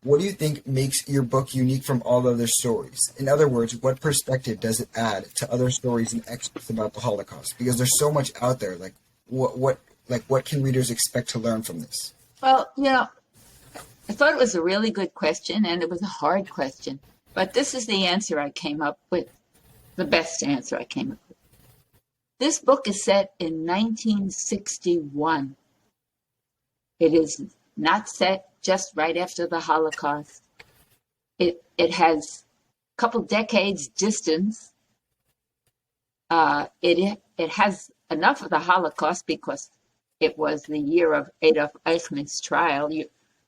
what do you think makes your book unique from all other stories? In other words, what perspective does it add to other stories and excerpts about the Holocaust? Because there's so much out there. Like, what can readers expect to learn from this? Well, I thought it was a really good question, and it was a hard question. But this is the answer I came up with, the best answer I came up with. This book is set in 1961. It is not set just right after the Holocaust. It has a couple decades distance. It has enough of the Holocaust because it was the year of Adolf Eichmann's trial.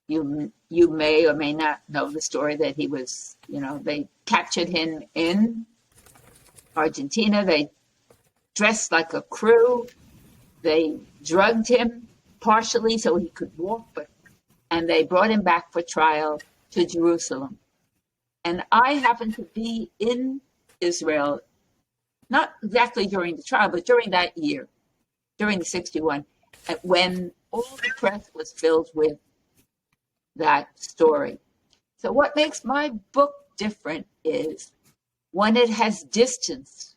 You may or may not know the story that he was, they captured him in Argentina. They dressed like a crew. They drugged him partially so he could walk, and they brought him back for trial to Jerusalem. And I happened to be in Israel, not exactly during the trial, but during that year, during the 61, when all the press was filled with that story. So what makes my book different is when it has distance.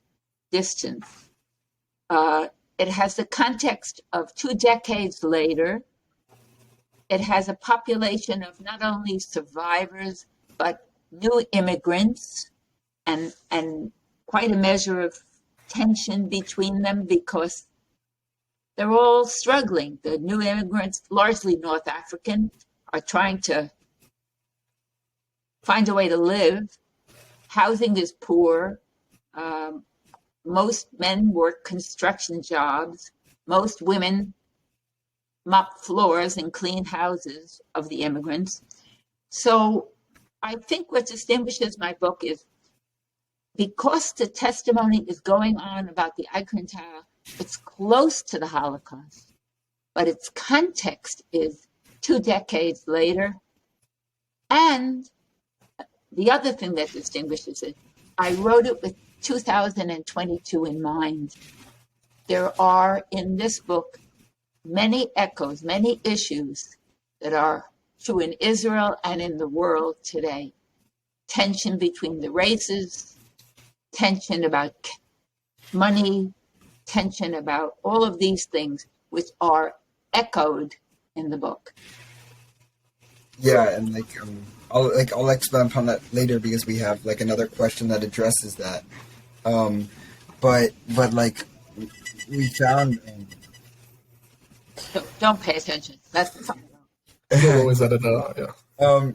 It has the context of 2 decades later. It has a population of not only survivors, but new immigrants and quite a measure of tension between them because they're all struggling. The new immigrants, largely North African, are trying to find a way to live. Housing is poor. Most men work construction jobs. Most women mop floors and clean houses of the immigrants. So I think what distinguishes my book is because the testimony is going on about the Eichmann trial, it's close to the Holocaust, but its context is 2 decades later. And the other thing that distinguishes it, I wrote it with 2022 in mind. There are in this book many echoes, many issues that are true in Israel and in the world today. Tension between the races, tension about money, tension about all of these things which are echoed in the book. Yeah, and I'll expand upon that later because we have another question that addresses that. But we found. Don't pay attention. That's fine. Always at it.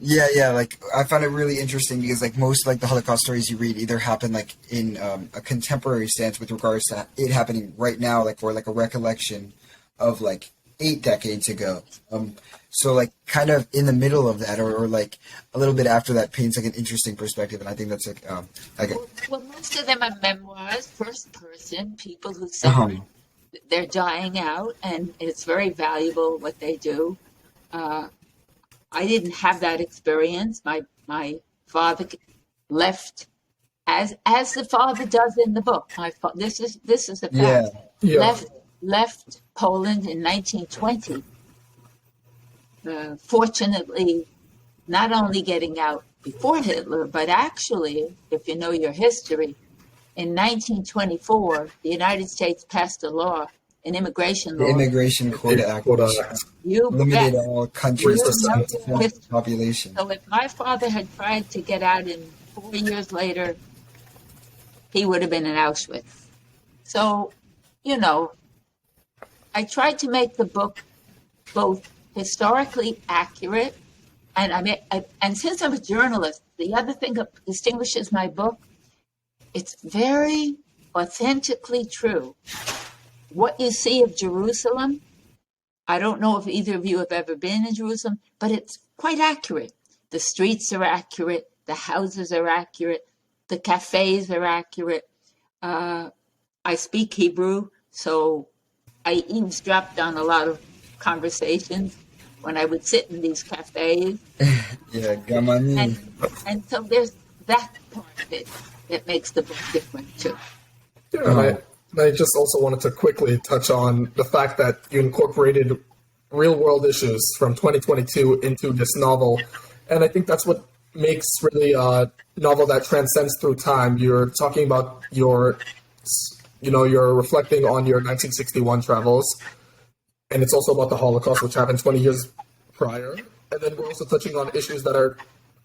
Yeah. I found it really interesting because most the Holocaust stories you read either happen in a contemporary sense with regards to it happening right now, or a recollection of 8 decades ago. So kind of in the middle of that or a little bit after that paints an interesting perspective, and I think that's well, most of them are memoirs, first person, people who suffer. They're dying out, and it's very valuable what they do. I didn't have that experience. My father left, as the father does in the book. This is a fact. Yeah. Left Poland in 1920. Fortunately, not only getting out before Hitler, but actually, if you know your history, in 1924, the United States passed a law, an immigration law. The Immigration Quota Act, You limited bet. all countries to You the population. So if my father had tried to get out in 4 years later, he would have been in Auschwitz. So, I tried to make the book both historically accurate, and since I'm a journalist, the other thing that distinguishes my book, it's very authentically true. What you see of Jerusalem, I don't know if either of you have ever been in Jerusalem, but it's quite accurate. The streets are accurate, the houses are accurate, the cafes are accurate. I speak Hebrew, so I eavesdropped on a lot of conversations when I would sit in these cafes. Yeah, Gamani. And so there's that part of it that makes the book different too. Yeah, I just also wanted to quickly touch on the fact that you incorporated real-world issues from 2022 into this novel And I think that's what makes really a novel that transcends through time. You're talking about you're reflecting on your 1961 travels, and it's also about the Holocaust, which happened 20 years prior. And then we're also touching on issues that are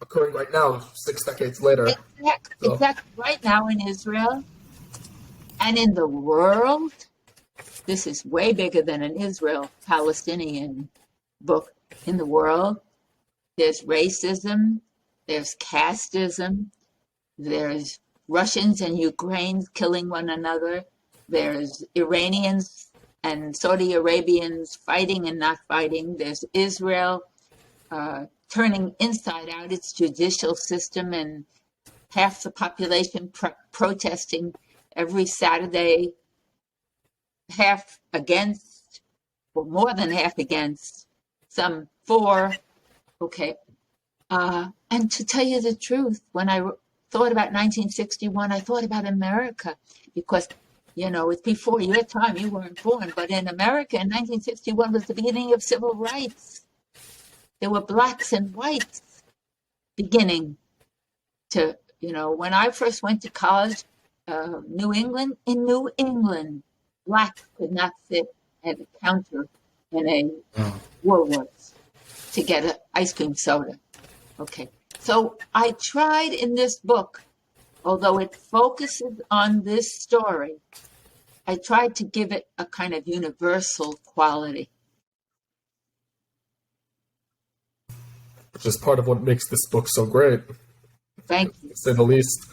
occurring right now, 6 decades later. Exactly. Right now in Israel and in the world, this is way bigger than an Israel-Palestinian book. In the world, there's racism, there's casteism, there's Russians and Ukrainians killing one another, there's Iranians and Saudi Arabians fighting and not fighting, there's Israel turning inside out its judicial system and half the population protesting every Saturday, half against, or more than half against, some for. Okay. And to tell you the truth, when I thought about 1961, I thought about America because, it's before your time, you weren't born, but in America in 1961 was the beginning of civil rights. There were blacks and whites beginning to, when I first went to college, in New England, blacks could not sit at a counter in a Woolworths to get an ice cream soda. Okay. So I tried in this book, although it focuses on this story, I tried to give it a kind of universal quality. Which is part of what makes this book so great. Thank you. To say the least.